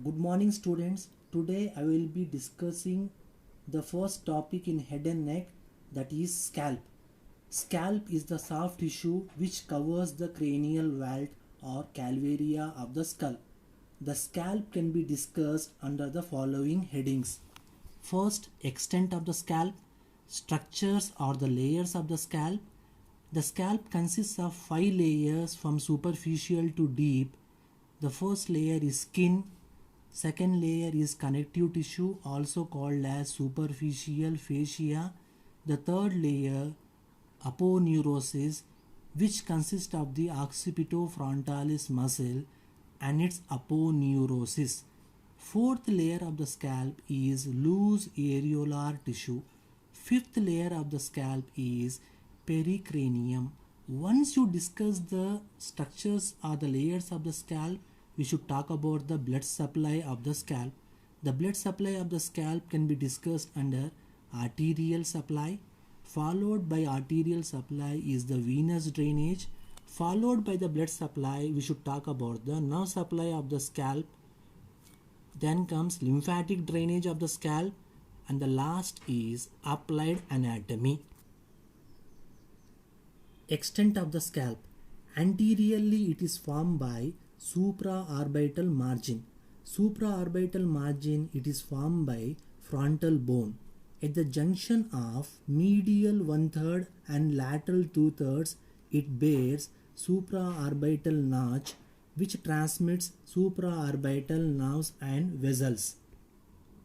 Good morning students. Today I will be discussing the first topic in head and neck, that is scalp. Scalp is the soft tissue which covers the cranial vault or calvaria of the skull. The scalp can be discussed under the following headings. First, extent of the scalp, structures or the layers of the scalp. The scalp consists of 5 layers from superficial to deep. The first layer is skin. Second layer is connective tissue, also called as superficial fascia. The third layer, aponeurosis, which consists of the occipitofrontalis muscle and its aponeurosis. Fourth layer of the scalp is loose areolar tissue. Fifth layer of the scalp is pericranium. Once you discuss the structures or the layers of the scalp, we should talk about the blood supply of the scalp. The blood supply of the scalp can be discussed under arterial supply. Followed by arterial supply is the venous drainage. Followed by the blood supply, we should talk about the nerve supply of the scalp. Then comes lymphatic drainage of the scalp. And the last is applied anatomy. Extent of the scalp. Anteriorly, it is formed by supraorbital margin. Supraorbital margin, it is formed by frontal bone. At the junction of medial 1/3 and lateral 2/3, it bears supraorbital notch which transmits supraorbital nerves and vessels.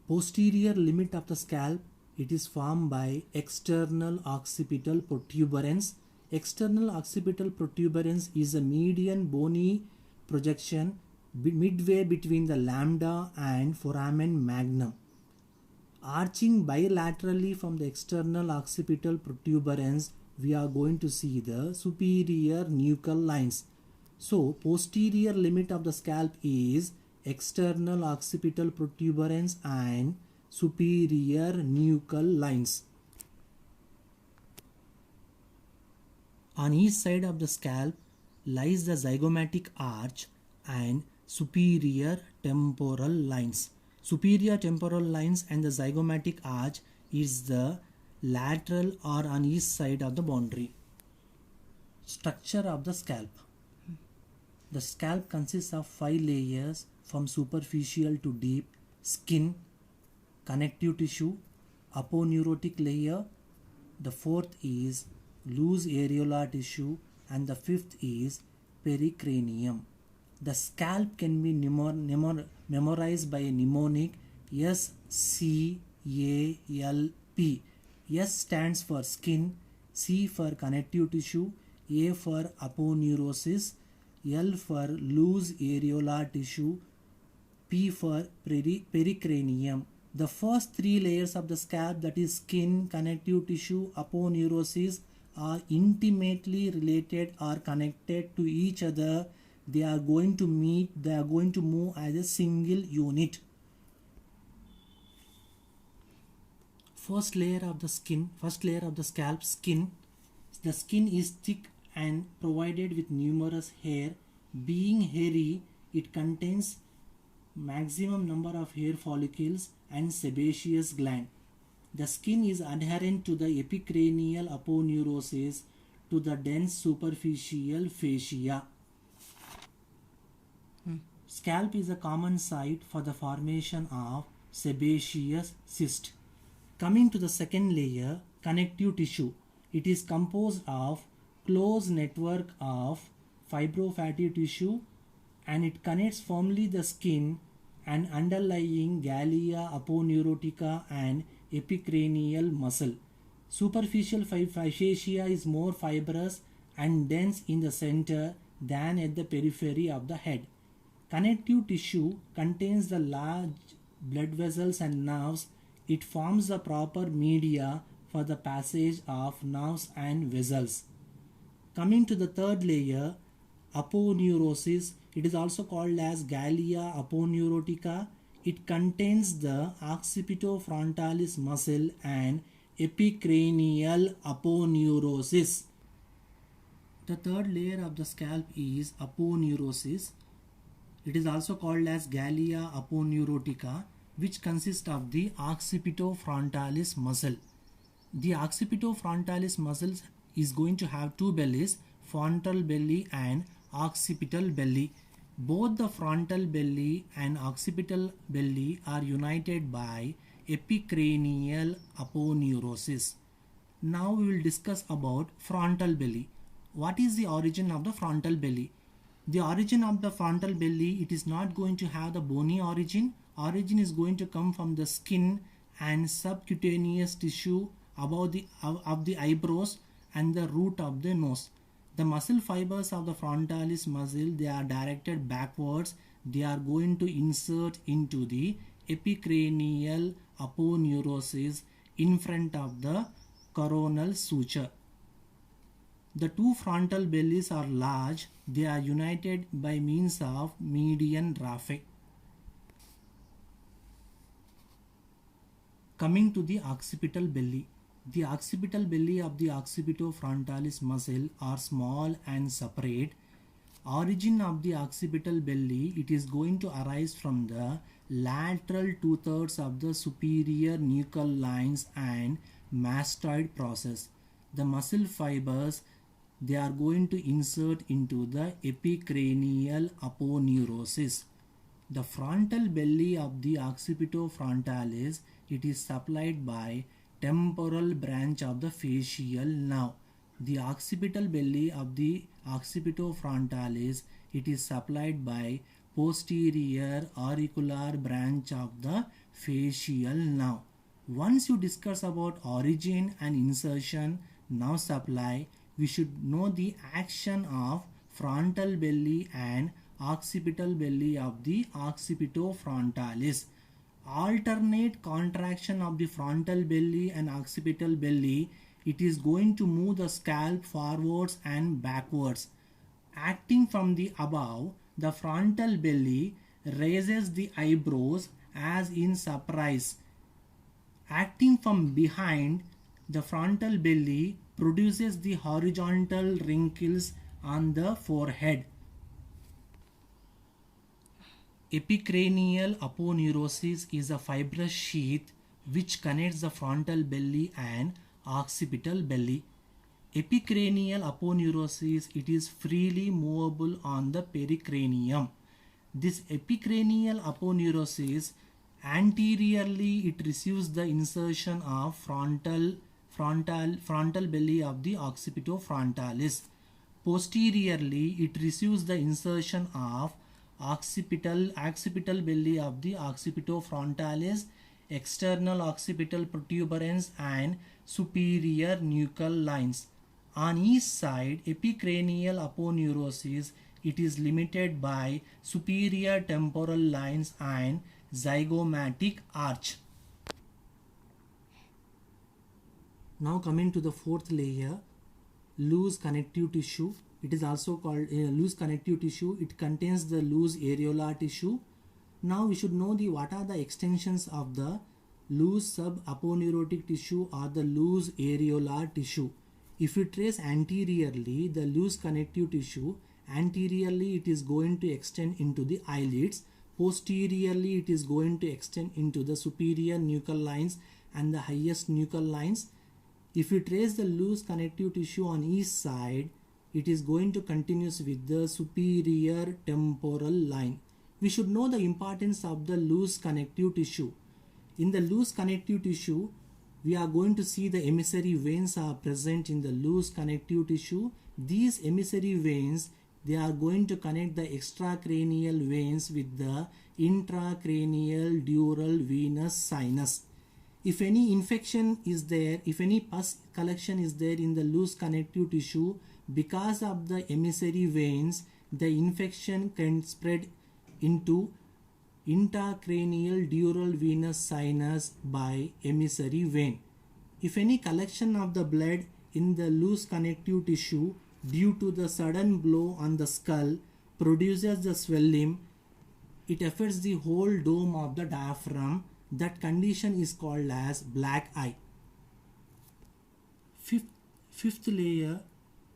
Posterior limit of the scalp, it is formed by external occipital protuberance. External occipital protuberance is a median bony projection midway between the lambda and foramen magnum. Arching bilaterally from the external occipital protuberance, we are going to see the superior nuchal lines. So, posterior limit of the scalp is external occipital protuberance and superior nuchal lines. On each side of the scalp lies the zygomatic arch and superior temporal lines. Superior temporal lines and the zygomatic arch is the lateral or on each side of the boundary. Structure of the scalp. The scalp consists of 5 layers from superficial to deep: skin, connective tissue, aponeurotic layer. The fourth is loose areolar tissue, and the fifth is pericranium. The scalp can be memorized by a mnemonic SCALP. S stands for skin, C for connective tissue, A for aponeurosis, L for loose areolar tissue, P for pericranium. The first 3 layers of the scalp, that is skin, connective tissue, aponeurosis, are intimately related or connected to each other. They are going to meet, they are going to move as a single unit. First layer of the scalp, skin. The skin is thick and provided with numerous hair. Being hairy, it contains maximum number of hair follicles and sebaceous gland. The skin is adherent to the epicranial aponeurosis to the dense superficial fascia. Scalp is a common site for the formation of sebaceous cyst. Coming to the second layer, connective tissue. It is composed of close network of fibrofatty tissue and it connects firmly the skin and underlying gallia aponeurotica and epicranial muscle. Superficial fascia is more fibrous and dense in the center than at the periphery of the head. Connective tissue contains the large blood vessels and nerves. It forms the proper media for the passage of nerves and vessels. Coming to the third layer, aponeurosis, it is also called as gallia aponeurotica. It contains the occipitofrontalis muscle and epicranial aponeurosis. The third layer of the scalp is aponeurosis. It is also called as Gallia aponeurotica, which consists of the occipitofrontalis muscle. The occipitofrontalis muscles is going to have two bellies, frontal belly and occipital belly. Both the frontal belly and occipital belly are united by epicranial aponeurosis. Now we will discuss about frontal belly. What is the origin of the frontal belly? The origin of the frontal belly, it is not going to have the bony origin. Origin is going to come from the skin and subcutaneous tissue above the eyebrows and the root of the nose. The muscle fibers of the frontalis muscle, they are directed backwards. They are going to insert into the epicranial aponeurosis in front of the coronal suture. The two frontal bellies are large. They are united by means of median raphe. Coming to the occipital belly. The occipital belly of the occipitofrontalis muscle are small and separate. Origin of the occipital belly, it is going to arise from the lateral two-thirds of the superior nuchal lines and mastoid process. The muscle fibers, they are going to insert into the epicranial aponeurosis. The frontal belly of the occipitofrontalis, it is supplied by temporal branch of the facial nerve. The occipital belly of the occipitofrontalis, it is supplied by posterior auricular branch of the facial nerve. Once you discuss about origin and insertion, nerve supply, we should know the action of frontal belly and occipital belly of the occipitofrontalis. Alternate contraction of the frontal belly and occipital belly, it is going to move the scalp forwards and backwards. Acting from the above, the frontal belly raises the eyebrows as in surprise. Acting from behind, the frontal belly produces the horizontal wrinkles on the forehead. Epicranial aponeurosis is a fibrous sheath which connects the frontal belly and occipital belly. Epicranial aponeurosis, it is freely movable on the pericranium. This epicranial aponeurosis, anteriorly it receives the insertion of frontal belly of the occipitofrontalis. Posteriorly it receives the insertion of occipital belly of the occipitofrontalis, external occipital protuberance and superior nuchal lines. On each side, epicranial aponeurosis, it is limited by superior temporal lines and zygomatic arch. Now coming to the fourth layer, loose connective tissue. It is also called loose connective tissue. It contains the loose areolar tissue. Now we should know what are the extensions of the loose subaponeurotic tissue or the loose areolar tissue. If you trace anteriorly, the loose connective tissue, anteriorly it is going to extend into the eyelids. Posteriorly it is going to extend into the superior nuchal lines and the highest nuchal lines. If you trace the loose connective tissue on each side, it is going to continue with the superior temporal line. We should know the importance of the loose connective tissue. In the loose connective tissue, we are going to see the emissary veins are present in the loose connective tissue. These emissary veins, they are going to connect the extracranial veins with the intracranial dural venous sinus. If any infection is there, if any pus collection is there in the loose connective tissue, because of the emissary veins, the infection can spread into intracranial dural venous sinus by emissary vein. If any collection of the blood in the loose connective tissue due to the sudden blow on the skull produces the swelling, it affects the whole dome of the diaphragm. That condition is called as black eye. Fifth layer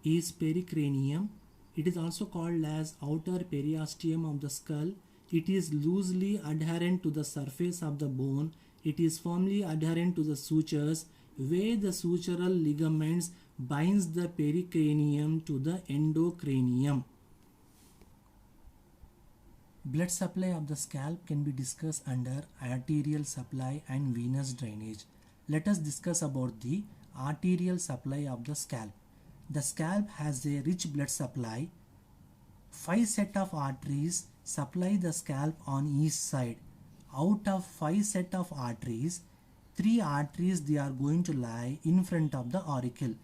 is pericranium. It is also called as outer periosteum of the skull. It is loosely adherent to the surface of the bone. It is firmly adherent to the sutures, where the sutural ligaments binds the pericranium to the endocranium. Blood supply of the scalp can be discussed under arterial supply and venous drainage. Let us discuss about the arterial supply of the scalp. The scalp has a rich blood supply. 5 sets of arteries supply the scalp on each side. Out of 5 sets of arteries, 3 arteries they are going to lie in front of the auricle.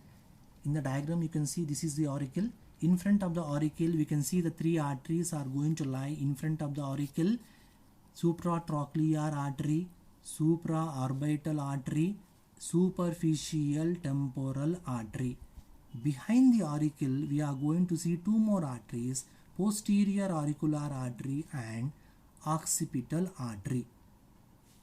In the diagram you can see this is the auricle. In front of the auricle we can see the 3 arteries are going to lie in front of the auricle. Supratrochlear artery, supraorbital artery, superficial temporal artery. Behind the auricle we are going to see 2 more arteries, posterior auricular artery and occipital artery.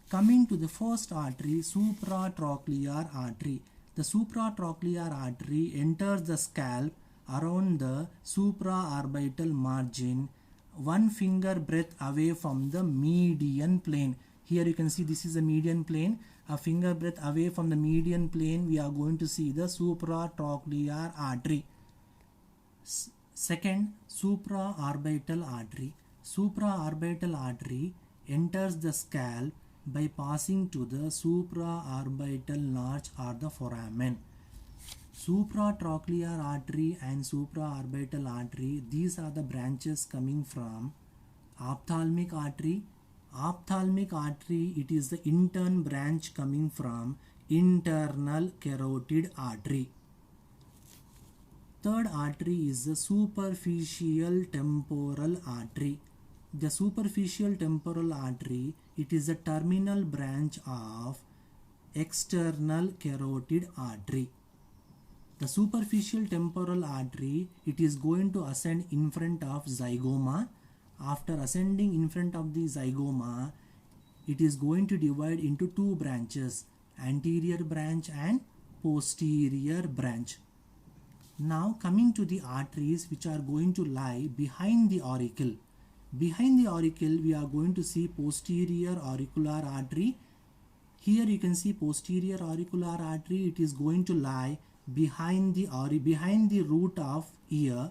Coming to the first artery, supratrochlear artery. The supratrochlear artery enters the scalp around the supraorbital margin, 1 finger breadth away from the median plane. Here you can see this is the median plane. A finger breadth away from the median plane we are going to see the supratrochlear artery. Second, supraorbital artery. Supraorbital artery enters the scalp by passing to the supraorbital notch or the foramen. Supratrochlear artery and supraorbital artery, these are the branches coming from ophthalmic artery. Ophthalmic artery, it is the intern branch coming from internal carotid artery. Third artery is the superficial temporal artery. The superficial temporal artery, it is the terminal branch of external carotid artery. The superficial temporal artery, it is going to ascend in front of zygoma. After ascending in front of the zygoma, it is going to divide into 2 branches, anterior branch and posterior branch. Now coming to the arteries which are going to lie behind the auricle. Behind the auricle we are going to see posterior auricular artery. Here you can see posterior auricular artery, it is going to lie behind the root of ear.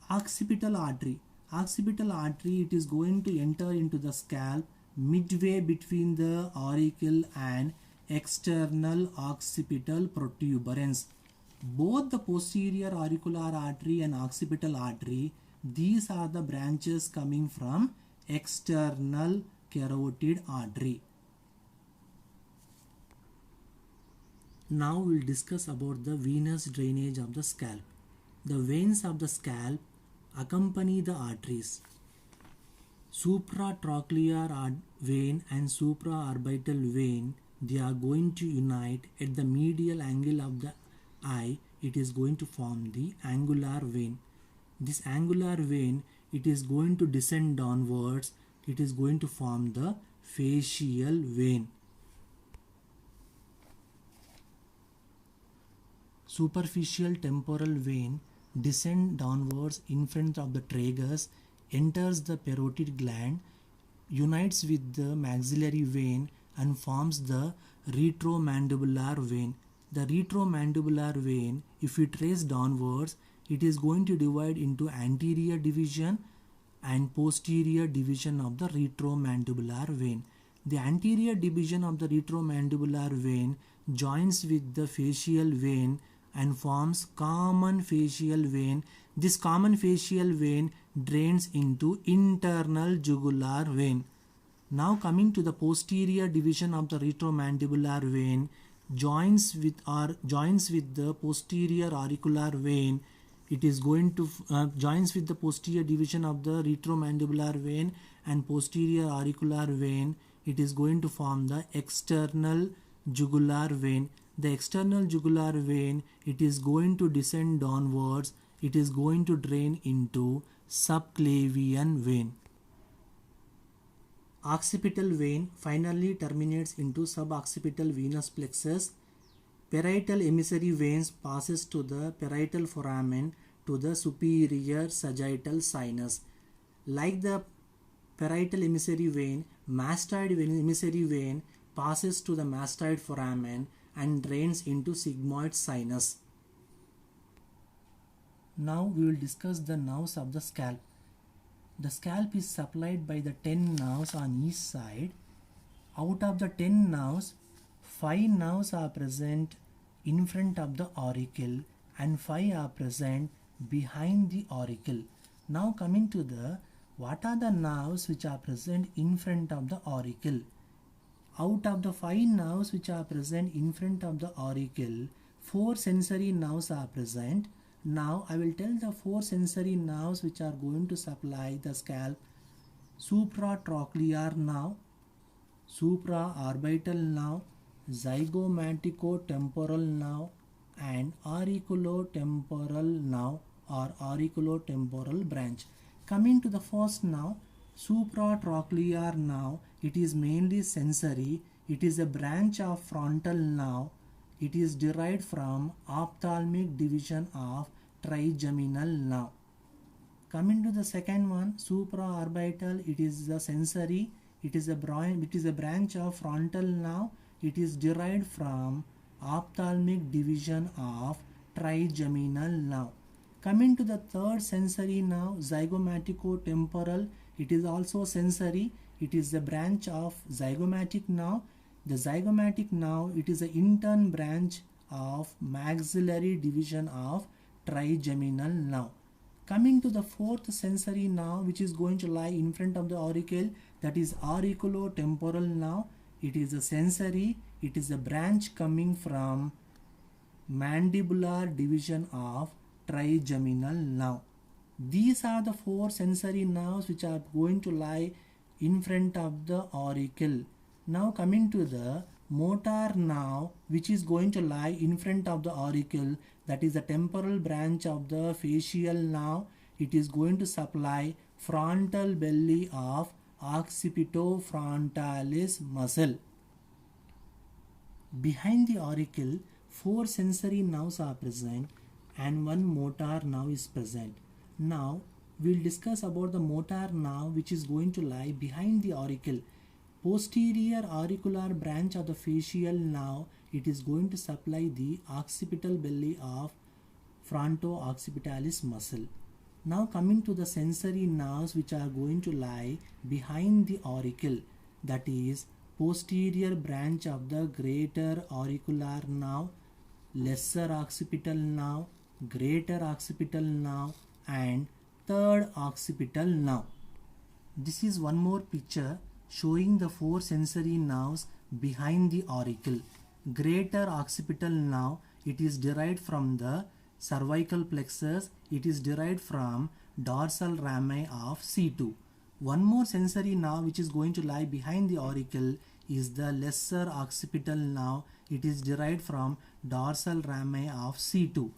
Occipital artery. Occipital artery, it is going to enter into the scalp midway between the auricle and external occipital protuberance. Both the posterior auricular artery and occipital artery, these are the branches coming from external carotid artery. Now we will discuss about the venous drainage of the scalp. The veins of the scalp accompany the arteries. Supratrochlear vein and supraorbital vein, they are going to unite at the medial angle of the eye. It is going to form the angular vein. This angular vein, it is going to descend downwards. It is going to form the facial vein. Superficial temporal vein descend downwards in front of the tragus, enters the parotid gland, unites with the maxillary vein and forms the retromandibular vein. The retromandibular vein, if we trace downwards, it is going to divide into anterior division and posterior division of the retromandibular vein. The anterior division of the retromandibular vein joins with the facial vein and forms common facial vein. This common facial vein drains into internal jugular vein. Now coming to the posterior division of the retromandibular vein, joins with the posterior auricular vein. It is going to joins with the posterior division of the retromandibular vein and posterior auricular vein. It is going to form the external jugular vein. The external jugular vein, it is going to descend downwards. It is going to drain into subclavian vein. Occipital vein finally terminates into suboccipital venous plexus. Parietal emissary veins passes to the parietal foramen to the superior sagittal sinus. Like the parietal emissary vein, mastoid emissary vein passes to the mastoid foramen and drains into sigmoid sinus. Now we will discuss the nerves of the scalp. The scalp is supplied by the 10 nerves on each side. Out of the 10 nerves, 5 nerves are present in front of the auricle and 5 are present behind the auricle. Now coming to the what are the nerves which are present in front of the auricle? Out of the 5 nerves which are present in front of the auricle, 4 sensory nerves are present. Now I will tell the 4 sensory nerves which are going to supply the scalp. Supratrochlear nerve, supraorbital nerve, zygomaticotemporal nerve and auriculotemporal nerve or auriculotemporal branch. Coming to the first nerve, supratrochlear nerve, it is mainly sensory. It is a branch of frontal nerve. It is derived from ophthalmic division of trigeminal nerve. Coming to the second one, supraorbital, it is the sensory. It is a branch of frontal nerve. It is derived from ophthalmic division of trigeminal nerve. Coming to the third sensory nerve, zygomaticotemporal, it is also sensory. It is the branch of zygomatic nerve. The zygomatic nerve, it is an intern branch of maxillary division of trigeminal nerve. Coming to the fourth sensory nerve which is going to lie in front of the auricle, that is auriculotemporal nerve. It is a sensory. It is a branch coming from mandibular division of trigeminal nerve. These are the 4 sensory nerves which are going to lie in front of the auricle. Now coming to the motor nerve which is going to lie in front of the auricle, that is the temporal branch of the facial nerve. It is going to supply frontal belly of occipitofrontalis muscle. Behind the auricle, 4 sensory nerves are present and 1 motor nerve is present. Now we will discuss about the motor nerve which is going to lie behind the auricle. Posterior auricular branch of the facial nerve, it is going to supply the occipital belly of fronto-occipitalis muscle. Now coming to the sensory nerves which are going to lie behind the auricle, that is posterior branch of the greater auricular nerve, lesser occipital nerve, greater occipital nerve and third occipital nerve. This is one more picture showing the 4 sensory nerves behind the auricle. Greater occipital nerve, it is derived from the cervical plexus. It is derived from dorsal rami of C2. One more sensory nerve which is going to lie behind the auricle is the lesser occipital nerve. It is derived from dorsal rami of C2.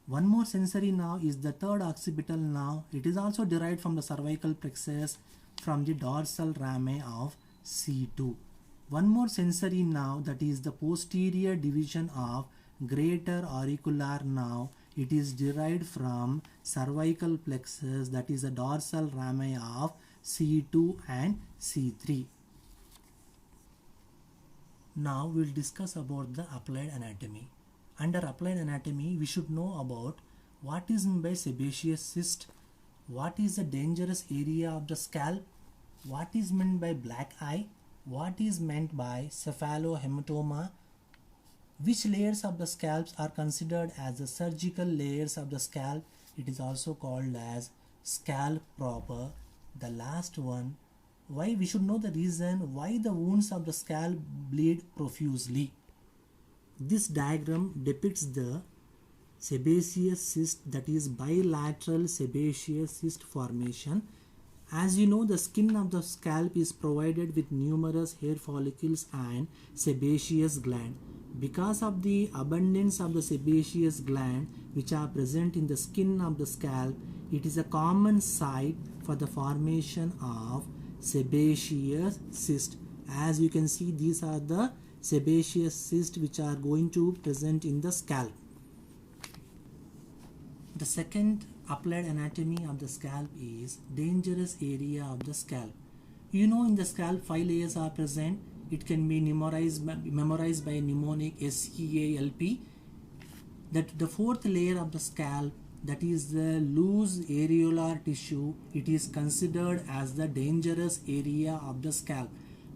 One more sensory nerve is the third occipital nerve. It is also derived from the cervical plexus from the dorsal rami of C2. One more sensory nerve, that is the posterior division of greater auricular nerve. It is derived from cervical plexus, that is the dorsal rami of C2 and C3. Now we will discuss about the applied anatomy. Under applied anatomy, we should know about what is meant by sebaceous cyst, what is the dangerous area of the scalp, what is meant by black eye, what is meant by cephalohematoma, which layers of the scalps are considered as the surgical layers of the scalp. It is also called as scalp proper. The last one, why we should know the reason why the wounds of the scalp bleed profusely. This diagram depicts the sebaceous cyst, that is bilateral sebaceous cyst formation. As you know, the skin of the scalp is provided with numerous hair follicles and sebaceous gland. Because of the abundance of the sebaceous gland which are present in the skin of the scalp, it is a common site for the formation of sebaceous cyst. As you can see, these are the sebaceous cysts which are going to present in the scalp. The second applied anatomy of the scalp is dangerous area of the scalp. You know, in the scalp 5 layers are present. It can be memorized by a mnemonic SCALP. That the fourth layer of the scalp, that is the loose areolar tissue, it is considered as the dangerous area of the scalp.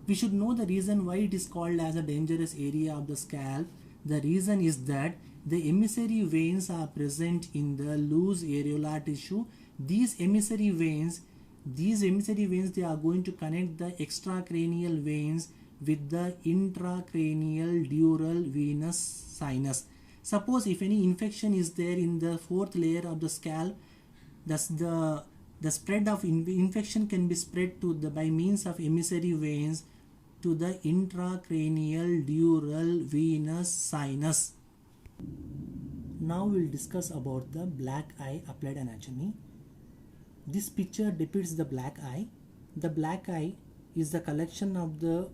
We should know the reason why it is called as a dangerous area of the scalp. The reason is that the emissary veins are present in the loose areolar tissue. These emissary veins, they are going to connect the extracranial veins with the intracranial dural venous sinus. Suppose if any infection is there in the fourth layer of the scalp, thus the spread of infection can be spread to the by means of emissary veins to the intracranial dural venous sinus. Now we will discuss about the black eye applied anatomy. This picture depicts the black eye. The black eye is the collection of the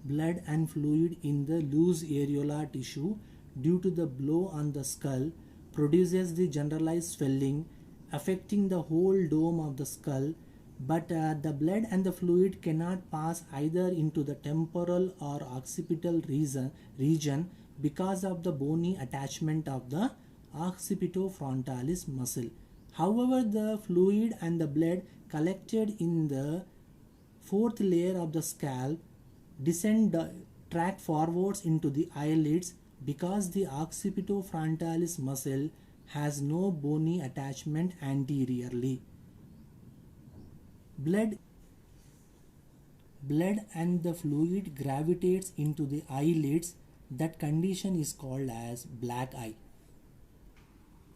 blood and fluid in the loose areolar tissue due to the blow on the skull, produces the generalized swelling affecting the whole dome of the skull, but the blood and the fluid cannot pass either into the temporal or occipital region because of the bony attachment of the occipitofrontalis muscle. However, the fluid and the blood collected in the fourth layer of the scalp track forwards into the eyelids because the occipitofrontalis muscle has no bony attachment anteriorly. Blood and the fluid gravitates into the eyelids. That condition is called as black eye.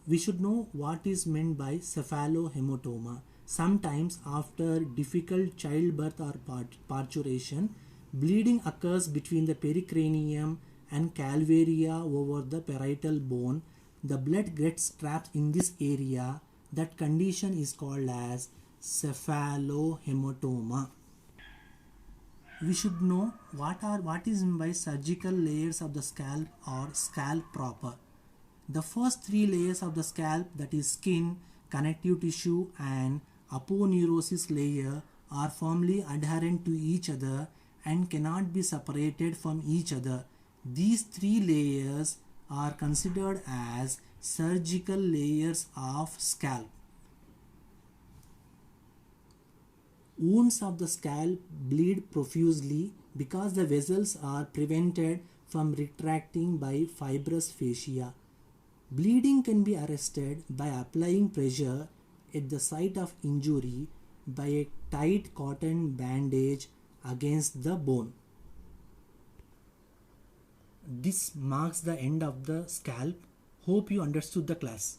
We should know what is meant by cephalohematoma. Sometimes after difficult childbirth or parturition, bleeding occurs between the pericranium and calvaria over the parietal bone. The blood gets trapped in this area. That condition is called as cephalohematoma. We should know what is meant by surgical layers of the scalp or scalp proper. The first 3 layers of the scalp, that is skin, connective tissue and aponeurosis layer, are firmly adherent to each other and cannot be separated from each other. These 3 layers are considered as surgical layers of scalp. Wounds of the scalp bleed profusely because the vessels are prevented from retracting by fibrous fascia. Bleeding can be arrested by applying pressure at the site of injury by a tight cotton bandage against the bone. This marks the end of the scalp. Hope you understood the class.